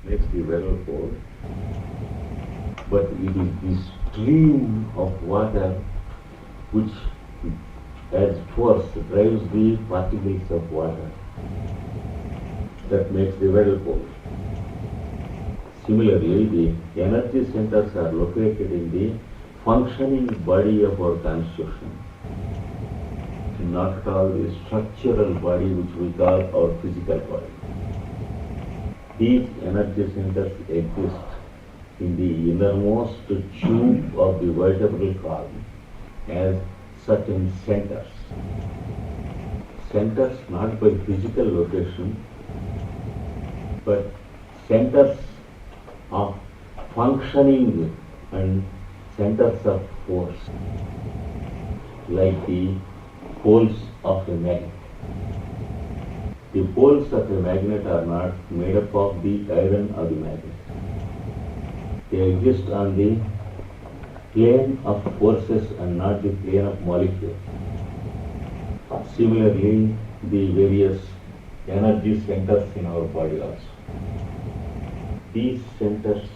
makes the well cold, but it is the stream of water which, as force, drives the particles of water that makes the well cold. Similarly, the energy centers are located in the functioning body of our constitution, not at all the structural body which we call our physical body. These energy centers exist in the innermost tube of the vertebral column as certain centers. Centers not by physical location, but centers of functioning and centers of force, like the poles of a magnet. The poles of a magnet are not made up of the iron of the magnet. They exist on the plane of forces and not the plane of molecules. Similarly, the various energy centers in our body also. These centers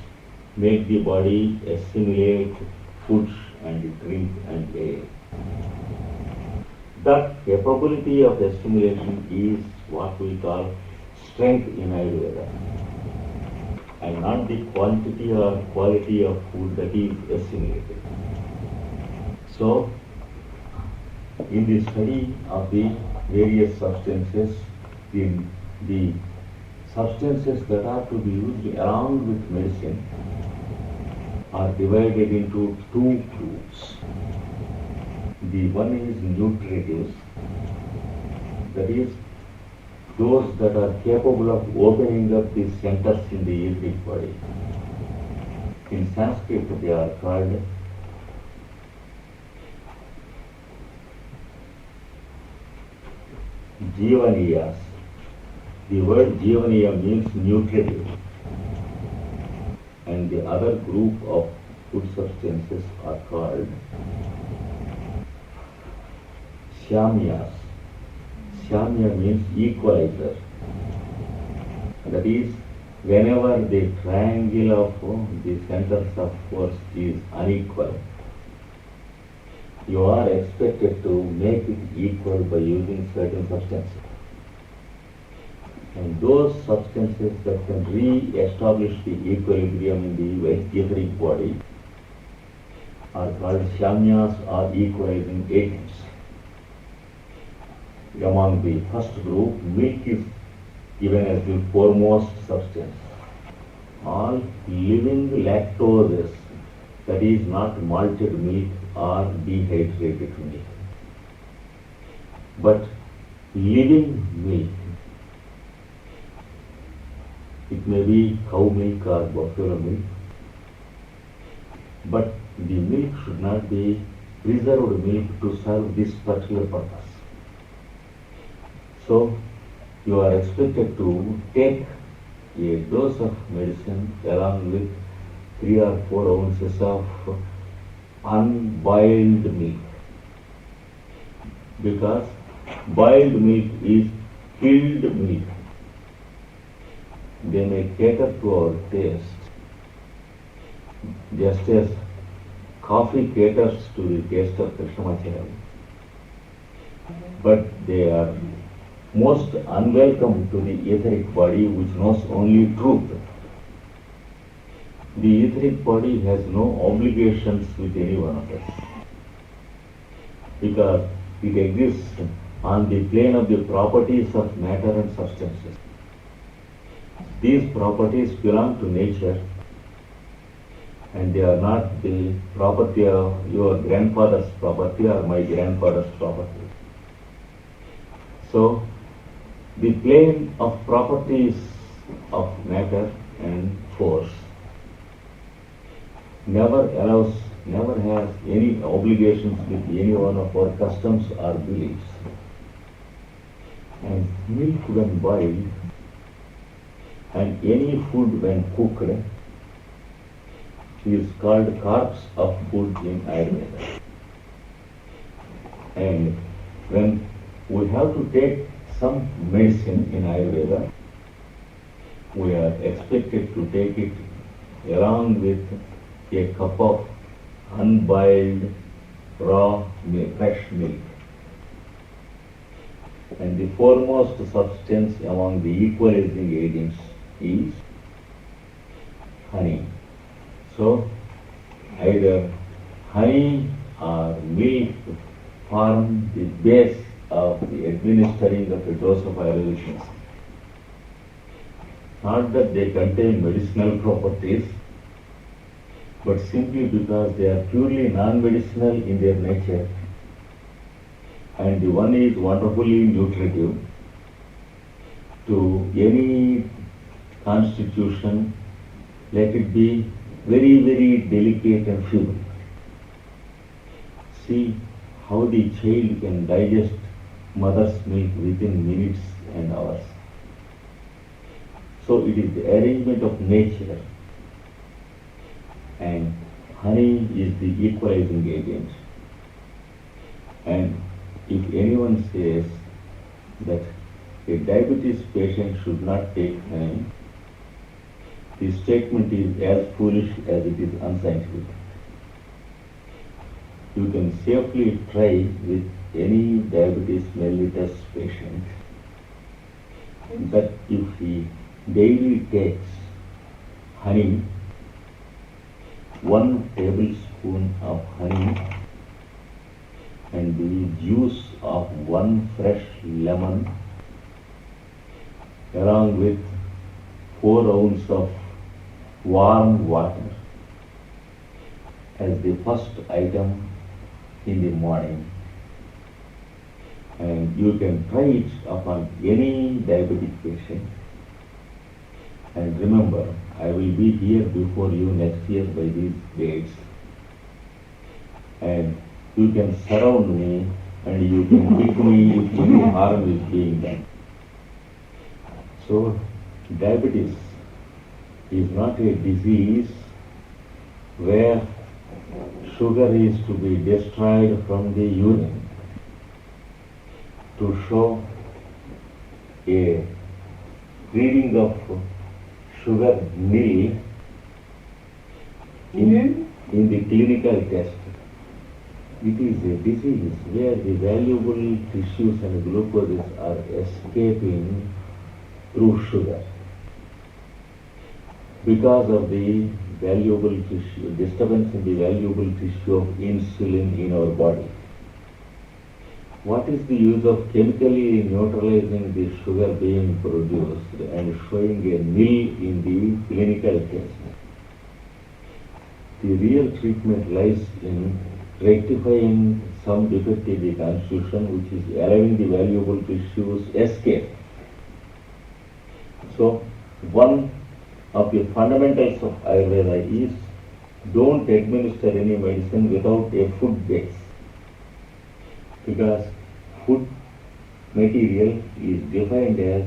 make the body assimilate food and drink and air. That capability of assimilation is what we call strength in Ayurveda, and not the quantity or quality of food that is assimilated. So, in the study of the various substances, the substances that are to be used along with medicine are divided into two groups. The one is nutritives, that is, those that are capable of opening up the centers in the etheric body. In Sanskrit, they are called Jivaniyas. The word Jivaniya means nutritive, and the other group of food substances are called Shamyas. Shamya means equalizer. That is, whenever the triangle of the centers of force is unequal, you are expected to make it equal by using certain substances. And those substances that can re-establish the equilibrium in the etheric body are called Shamyas or equalizing agents. Among the first group, milk is given as the foremost substance. All living lactoses, that is not malted milk or dehydrated milk, but living milk. It may be cow milk or buffalo milk, but the milk should not be preserved milk to serve this particular purpose. So, you are expected to take a dose of medicine along with 3 or 4 ounces of unboiled milk, because boiled milk is chilled milk. They may cater to our taste, just as coffee caters to the taste of Krishnamacharya, but they are most unwelcome to the etheric body which knows only truth. The etheric body has no obligations with any one of us, because it exists on the plane of the properties of matter and substances. These properties belong to nature, and they are not the property of your grandfather's property or my grandfather's property. So, the plane of properties of matter and force never has any obligations with any one of our customs or beliefs. And milk when boiled and any food when cooked is called corpse of food in Ayurveda. And when we have to take some medicine in Ayurveda, we are expected to take it along with a cup of unboiled raw milk, fresh milk. And the foremost substance among the equalizing agents is honey. So, either honey or milk form the base of the administering of a dose of Ayurvedic medicine. Not that they contain medicinal properties, but simply because they are purely non-medicinal in their nature, and the one is wonderfully nutritive to any constitution, let it be very, very delicate and feeble. See how the child can digest mother's milk within minutes and hours. So it is the arrangement of nature, and honey is the equalizing agent. And if anyone says that a diabetes patient should not take honey, the statement is as foolish as it is unscientific. You can safely try with any diabetes mellitus patient that if he daily takes honey, 1 tablespoon of honey and the juice of 1 fresh lemon along with 4 ounces of warm water as the first item in the morning. And you can try it upon any diabetic patient. And remember, I will be here before you next year by these dates. And you can surround me and you can pick me if any harm is being done. So, diabetes is not a disease where sugar is to be destroyed from the urine to show a reading of sugar nil in the clinical test. It is a disease where the valuable tissues and glucoses are escaping through sugar because of the valuable tissue, disturbance in the valuable tissue of insulin in our body. What is the use of chemically neutralizing the sugar being produced and showing a nil in the clinical test? The real treatment lies in rectifying some defect in the constitution, which is allowing the valuable tissues escape. So, one of the fundamentals of Ayurveda is don't administer any medicine without a food base, because food material is defined as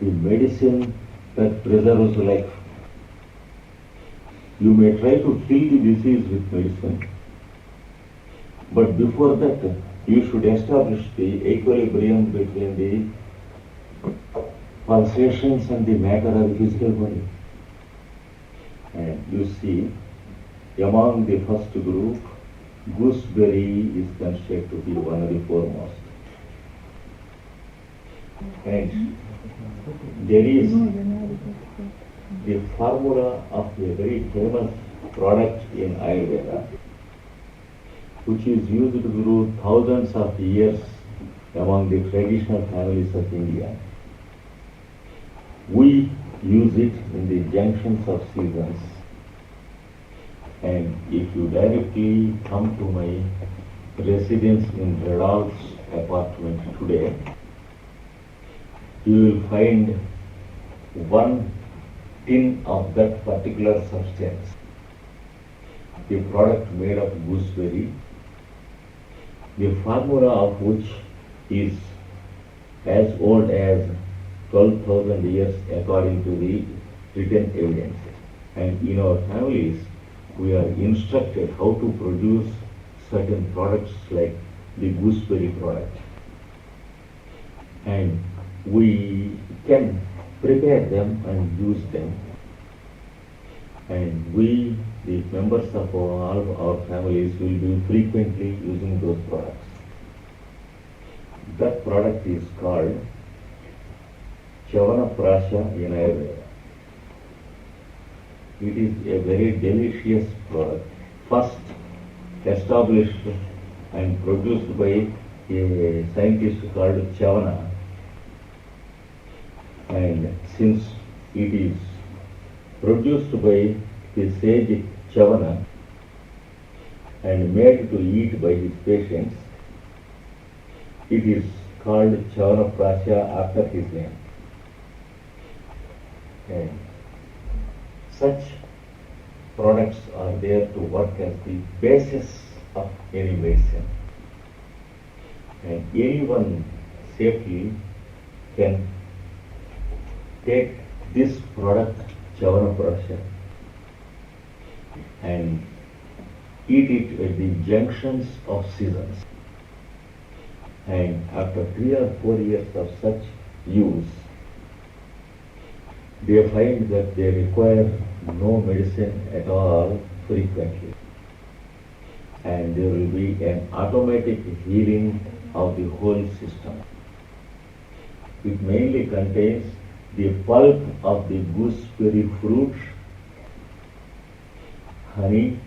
the medicine that preserves life. You may try to kill the disease with medicine, but before that you should establish the equilibrium between the pulsations and the matter of the physical body. And you see, among the first group, gooseberry is considered to be one of the foremost. And there is the formula of a very famous product in Ayurveda, which is used through thousands of years among the traditional families of India. We use it in the junctions of seasons. And if you directly come to my residence in Redolph's apartment today, you will find 1 tin of that particular substance, the product made of gooseberry, the formula of which is as old as 12,000 years according to the written evidence. And in our families, we are instructed how to produce certain products like the gooseberry product. And we can prepare them and use them. And we, the members of all our families, will be frequently using those products. That product is called Chavanaprasha in Ayurveda. It is a very delicious product, first established and produced by a scientist called Chavana. And since it is produced by the sage Chavana and made to eat by his patients, it is called Chavanaprasha after his name. And such products are there to work as the basis of any medicine. And anyone safely can take this product, Chavanaprasha, and eat it at the junctions of seasons. And after 3 or 4 years of such use, they find that they require no medicine at all frequently. And there will be an automatic healing of the whole system. It mainly contains the pulp of the gooseberry fruit, honey,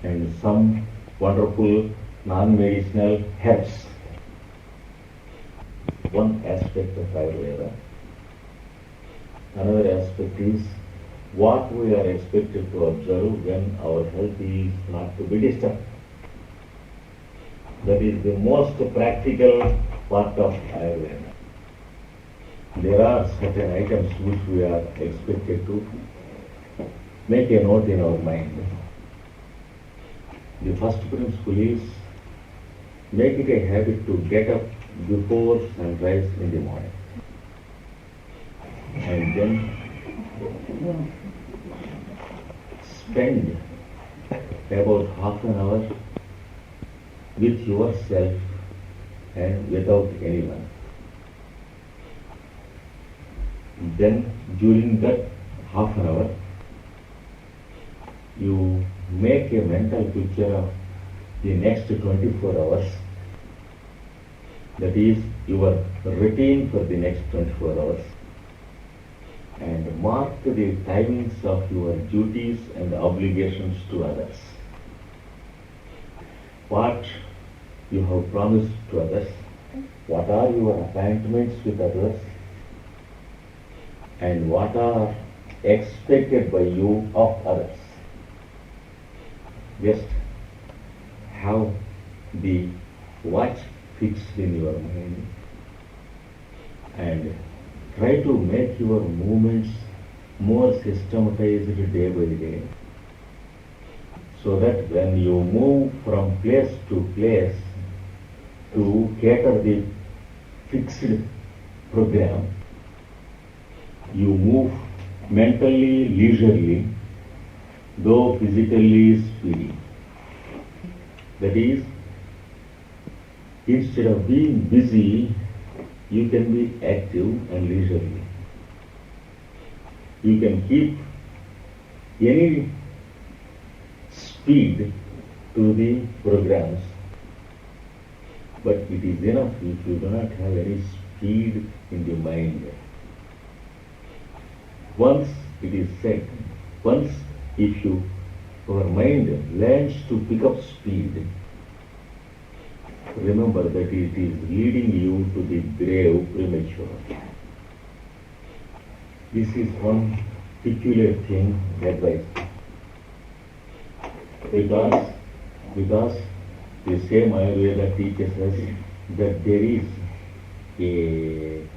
and some wonderful non-medicinal herbs. One aspect of Ayurveda. Another aspect is what we are expected to observe when our health is not to be disturbed. That is the most practical part of Ayurveda. There are certain items which we are expected to make a note in our mind. The first principle is make it a habit to get up before sunrise in the morning. And then spend about half an hour with yourself and without anyone. Then during that half an hour, you make a mental picture of the next 24 hours. That is your routine for the next 24 hours. And mark the timings of your duties and obligations to others. What you have promised to others, what are your appointments with others, and what are expected by you of others. Just have the watch fixed in your mind and try to make your movements more systematized day by day, so that when you move from place to place to cater the fixed program, you move mentally leisurely, though physically speedy. That is, instead of being busy, you can be active and leisurely. You can keep any speed to the programs, but it is enough if you do not have any speed in the mind. Once it is said, once if your mind learns to pick up speed, remember that it is leading you to the grave prematurely. This is one peculiar thing advised. Because the same Ayurveda teaches us that there is a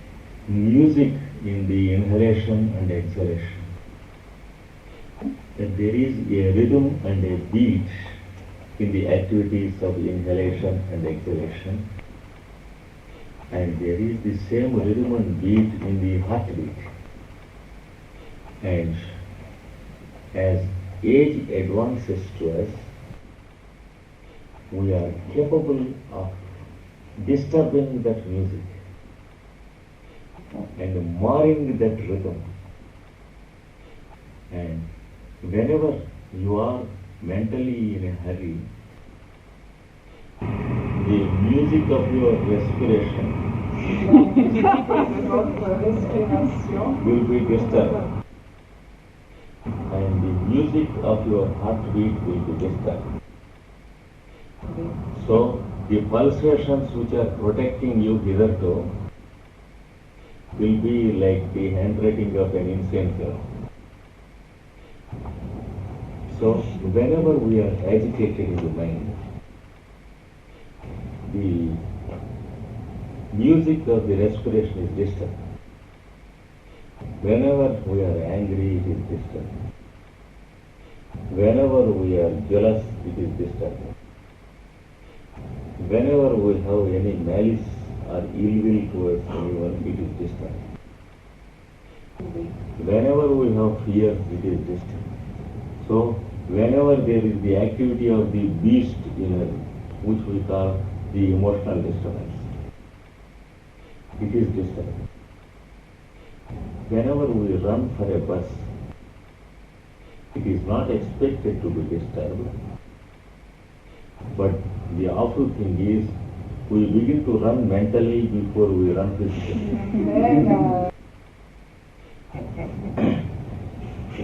music in the inhalation and exhalation. That there is a rhythm and a beat in the activities of inhalation and exhalation. And there is the same rhythm and beat in the heartbeat. And as age advances to us, we are capable of disturbing that music. and marring that rhythm. And whenever you are mentally in a hurry, the music of your respiration will be disturbed, and the music of your heartbeat will be disturbed. So, the pulsations which are protecting you hitherto will be like the handwriting of an insane fellow. So, whenever we are agitated in the mind, the music of the respiration is disturbed. Whenever we are angry, it is disturbed. Whenever we are jealous, it is disturbed. Whenever we have any malice or ill will towards anyone, it is disturbed. Whenever we have fear, it is disturbed. So, whenever there is the activity of the beast in us, which we call the emotional disturbance, it is disturbed. Whenever we run for a bus, it is not expected to be disturbed. But the awful thing is, we begin to run mentally before we run physically.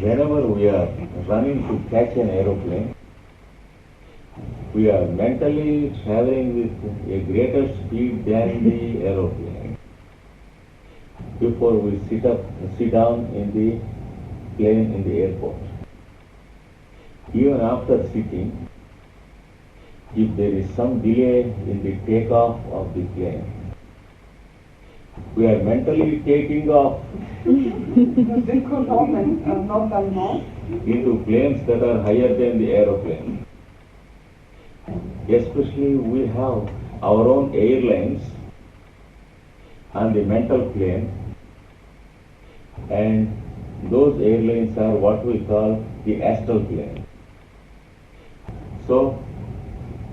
Whenever we are running to catch an aeroplane, we are mentally traveling with a greater speed than the aeroplane before we sit down in the plane in the airport. Even after sitting, if there is some delay in the takeoff of the plane, we are mentally taking off into planes that are higher than the aeroplane. Especially we have our own airlines on the mental plane, and those airlines are what we call the astral plane. So,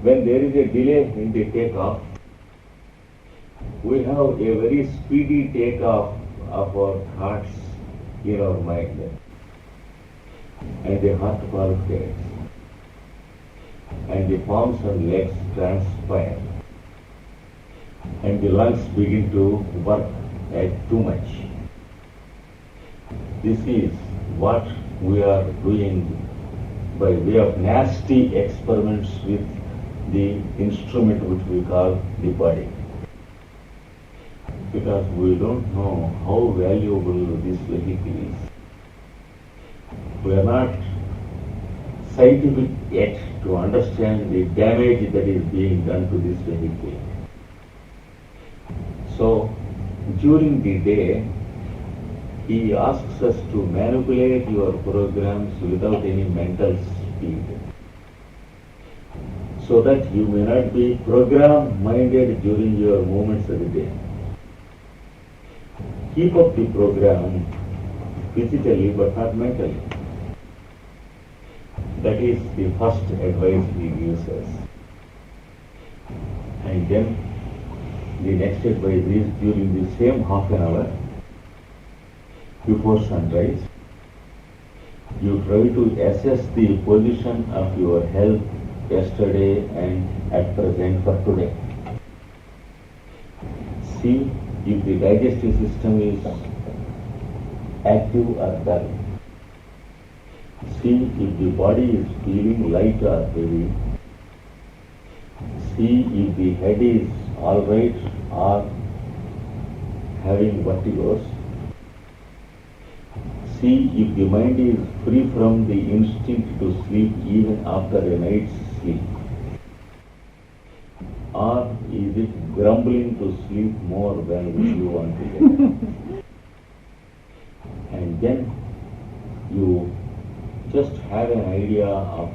when there is a delay in the takeoff, we have a very speedy takeoff of our thoughts in our mind, and the heart palpitates, and the palms and legs transpire, and the lungs begin to work at too much. This is what we are doing by way of nasty experiments with the instrument which we call the body. Because we don't know how valuable this vehicle is. We are not scientific yet to understand the damage that is being done to this vehicle. So, during the day, he asks us to manipulate your programs without any mental speed, so that you may not be program-minded during your moments of the day. Keep up the program physically but not mentally. That is the first advice he gives us. And then the next advice is, during the same half an hour before sunrise, you try to assess the position of your health yesterday and at present for today. See if the digestive system is active or dull. See if the body is feeling light or heavy. See if the head is alright or having vertigos. See if the mind is free from the instinct to sleep even after a night's sleep. Or is it grumbling to sleep more than you want to get? And then you just have an idea of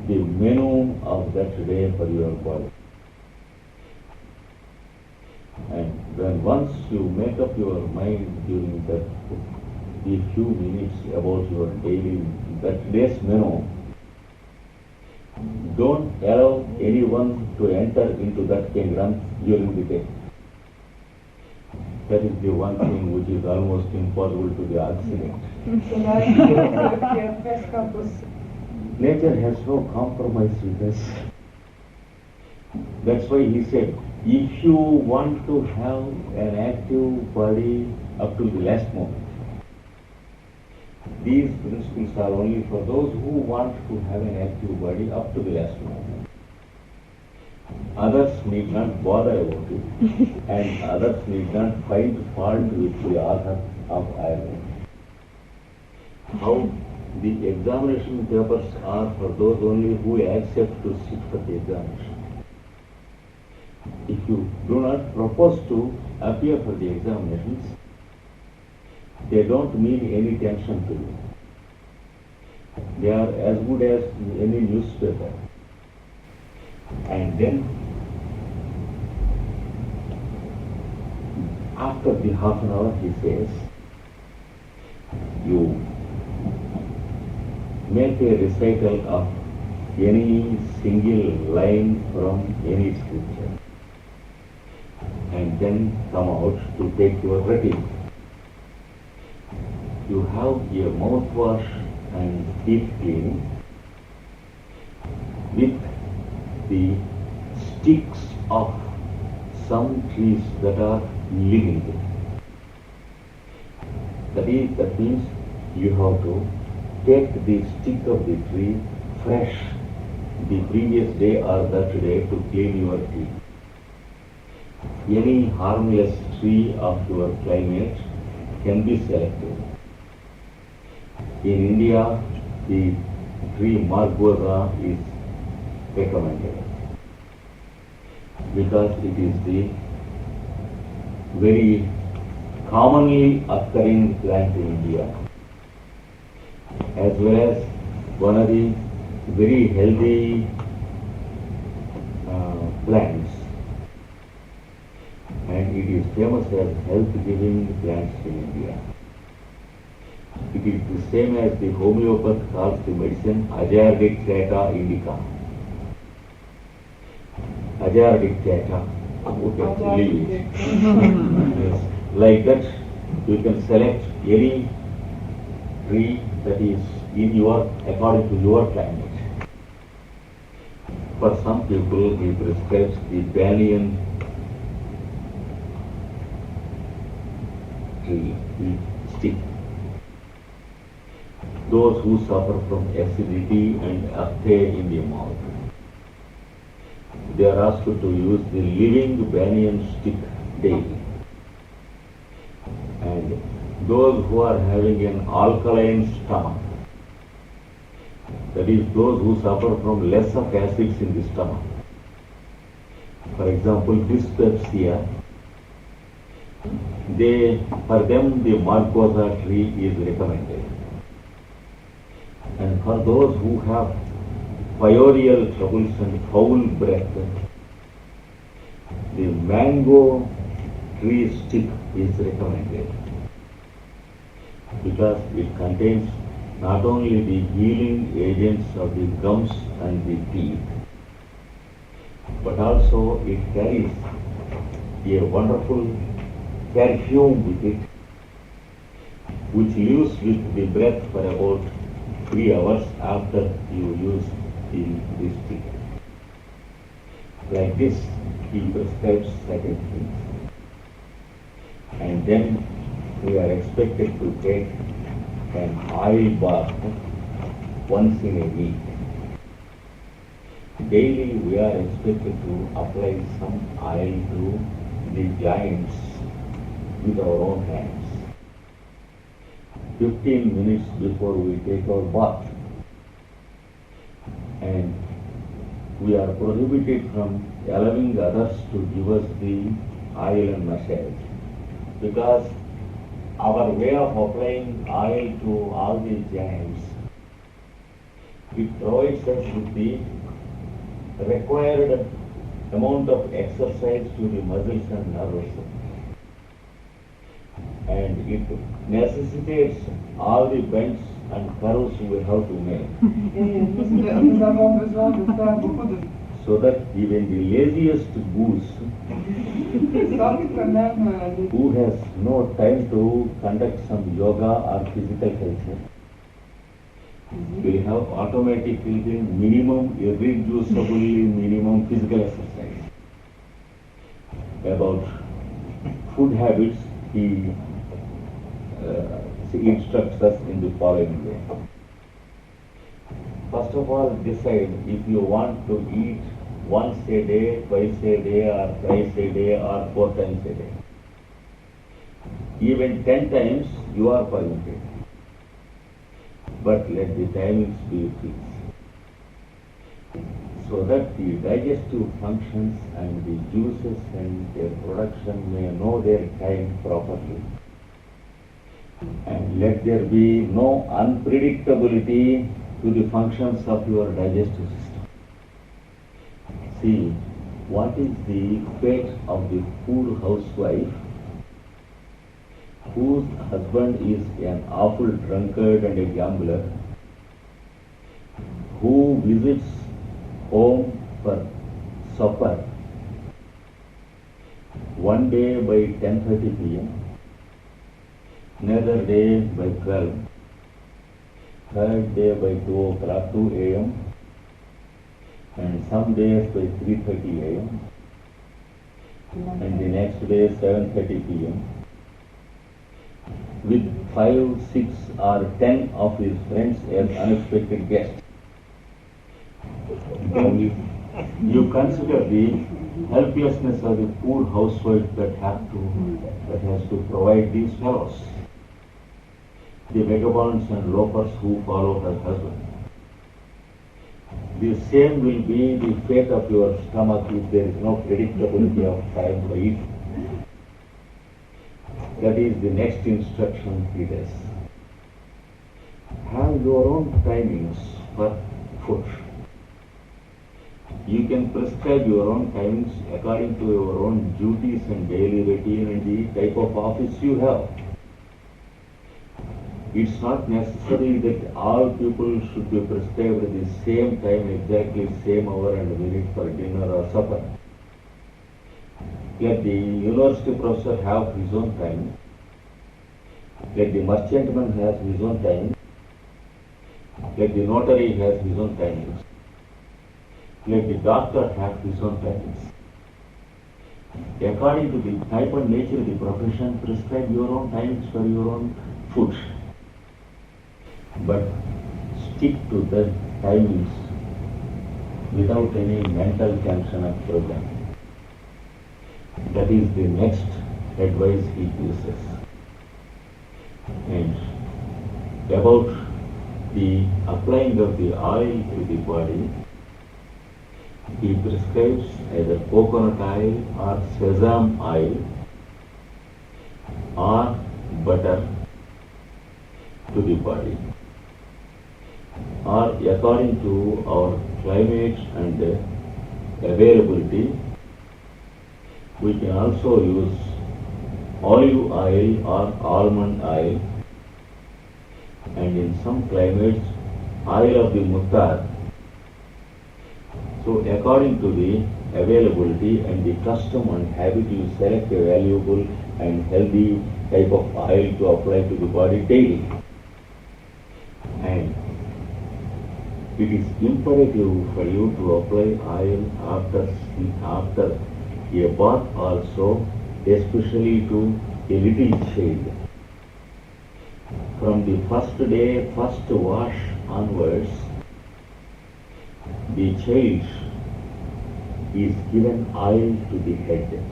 the menu of that day for your body. And when once you make up your mind during the few minutes about your that day's menu, don't allow anyone to enter into that kingdom during the day. That is the one thing which is almost impossible to the Occident. Това е нещо, което е прескъпо. Nature has no compromise with us. That's why he said, if you want to have an active body up to the last moment, these principles are only for those who want to have an active body up to the last moment. Others need not bother about it, and others need not find fault with the author of Ayurveda. How the examination papers are for those only who accept to sit for the examination. If you do not propose to appear for the examinations, they don't mean any tension to you. They are as good as any newspaper. And then, after the half an hour, he says, you make a recital of any single line from any scripture, and then come out to take your routine. You have a mouthwash and teeth cleaning with the sticks of some trees that are living. That means you have to take the stick of the tree fresh the previous day or that day to clean your teeth. Any harmless tree of your climate can be selected. In India, the tree margosa is recommended because it is the very commonly occurring plant in India, as well as one of the very healthy plants, and it is famous as health-giving plants in India. It is the same as the homeopath calls the medicine Ayurveda-4 indica. Ayurveda-4. Okay, leave it. Yes. Like that, you can select any tree that is in according to your climate. For some people, he prescribes the banyan tree, the stick. Those who suffer from acidity and apathy in the mouth, they are asked to use the living banyan stick daily. And those who are having an alkaline stomach, that is those who suffer from less of acids in the stomach, for example dyspepsia, for them the margosa tree is recommended. And for those who have pyoreal troubles and foul breath, the mango tree stick is recommended because it contains not only the healing agents of the gums and the teeth, but also it carries a wonderful perfume with it, which lives with the breath for about 3 hours after you use the stick. Like this, he prescribes certain things. And then we are expected to take an oil bath once in a week. Daily we are expected to apply some oil to the joints with our own hands. 15 minutes before we take our bath. And we are prohibited from allowing others to give us the oil and massage, because our way of applying oil to all the joints, it provides us with the required amount of exercise to the muscles and nerves, and it necessitates all the bends and curves we have to make. Nous avons besoin de faire beaucoup de so that even the laziest goose who has no time to conduct some yoga or physical culture will have automatically minimum, irreducibly minimum physical exercise. About food habits, he instructs us in the following way. First of all, decide if you want to eat once a day, twice a day, or thrice a day, or 4 times a day. Even 10 times you are permitted. But let the timings be fixed, so that the digestive functions and the juices and their production may know their time properly. And let there be no unpredictability to the functions of your digestive system. See, what is the fate of the poor housewife whose husband is an awful drunkard and a gambler, who visits home for supper one day by 10:30 p.m., another day by 12, third day by 2 a.m., and some days by 3:30 a.m., and the next day 7:30 p.m., with 5, 6 or 10 of his friends as unexpected guests. You consider the helplessness of the poor housewife that has to provide these fellows, the vagabonds and loafers who follow her husband. The same will be the fate of your stomach if there is no predictability of time for eating. That is the next instruction he does. Have your own timings for food. You can prescribe your own timings according to your own duties and daily routine and the type of office you have. It's not necessary that all people should be prescribed at the same time, exactly same hour and minute for dinner or supper. Let the university professor have his own time. Let the merchantman have his own time. Let the notary have his own timings. Let the doctor have his own timings. According to the type and nature of the profession, prescribe your own timings for your own food. But stick to the timings without any mental tension of program. That is the next advice he gives us. And about the applying of the oil to the body, he prescribes either coconut oil or sesame oil or butter to the body. Or according to our climate and availability, we can also use olive oil or almond oil, and in some climates, oil of the muttar. So according to the availability and the custom and habit, you select a valuable and healthy type of oil to apply to the body daily. And it is imperative for you to apply oil after a bath also, especially to a little child. From the first day, first wash onwards, the child is given oil to the head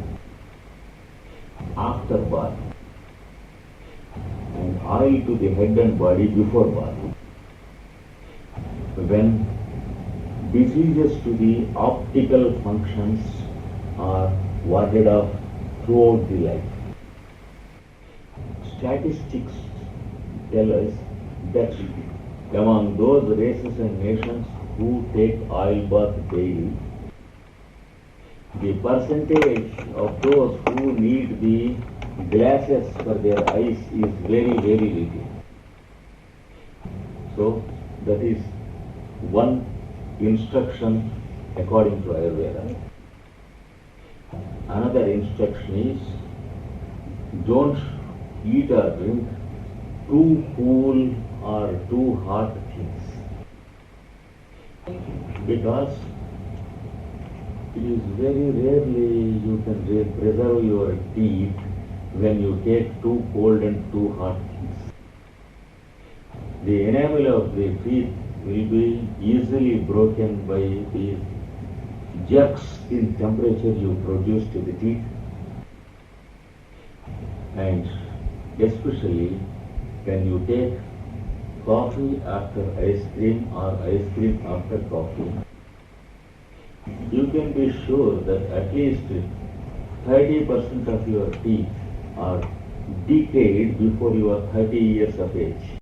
after bath, and oil to the head and body before bath. When diseases to the optical functions are warded off throughout the life. Statistics tell us that among those races and nations who take oil bath daily, the percentage of those who need the glasses for their eyes is very, very little. So that is one instruction according to Ayurveda. Another instruction is don't eat or drink too cool or too hot things, because it is very rarely you can preserve your teeth when you take too cold and too hot things. The enamel of the teeth will be easily broken by the jerks in temperature you produce to the teeth, and especially when you take coffee after ice cream or ice cream after coffee, you can be sure that at least 30% of your teeth are decayed before you are 30 years of age.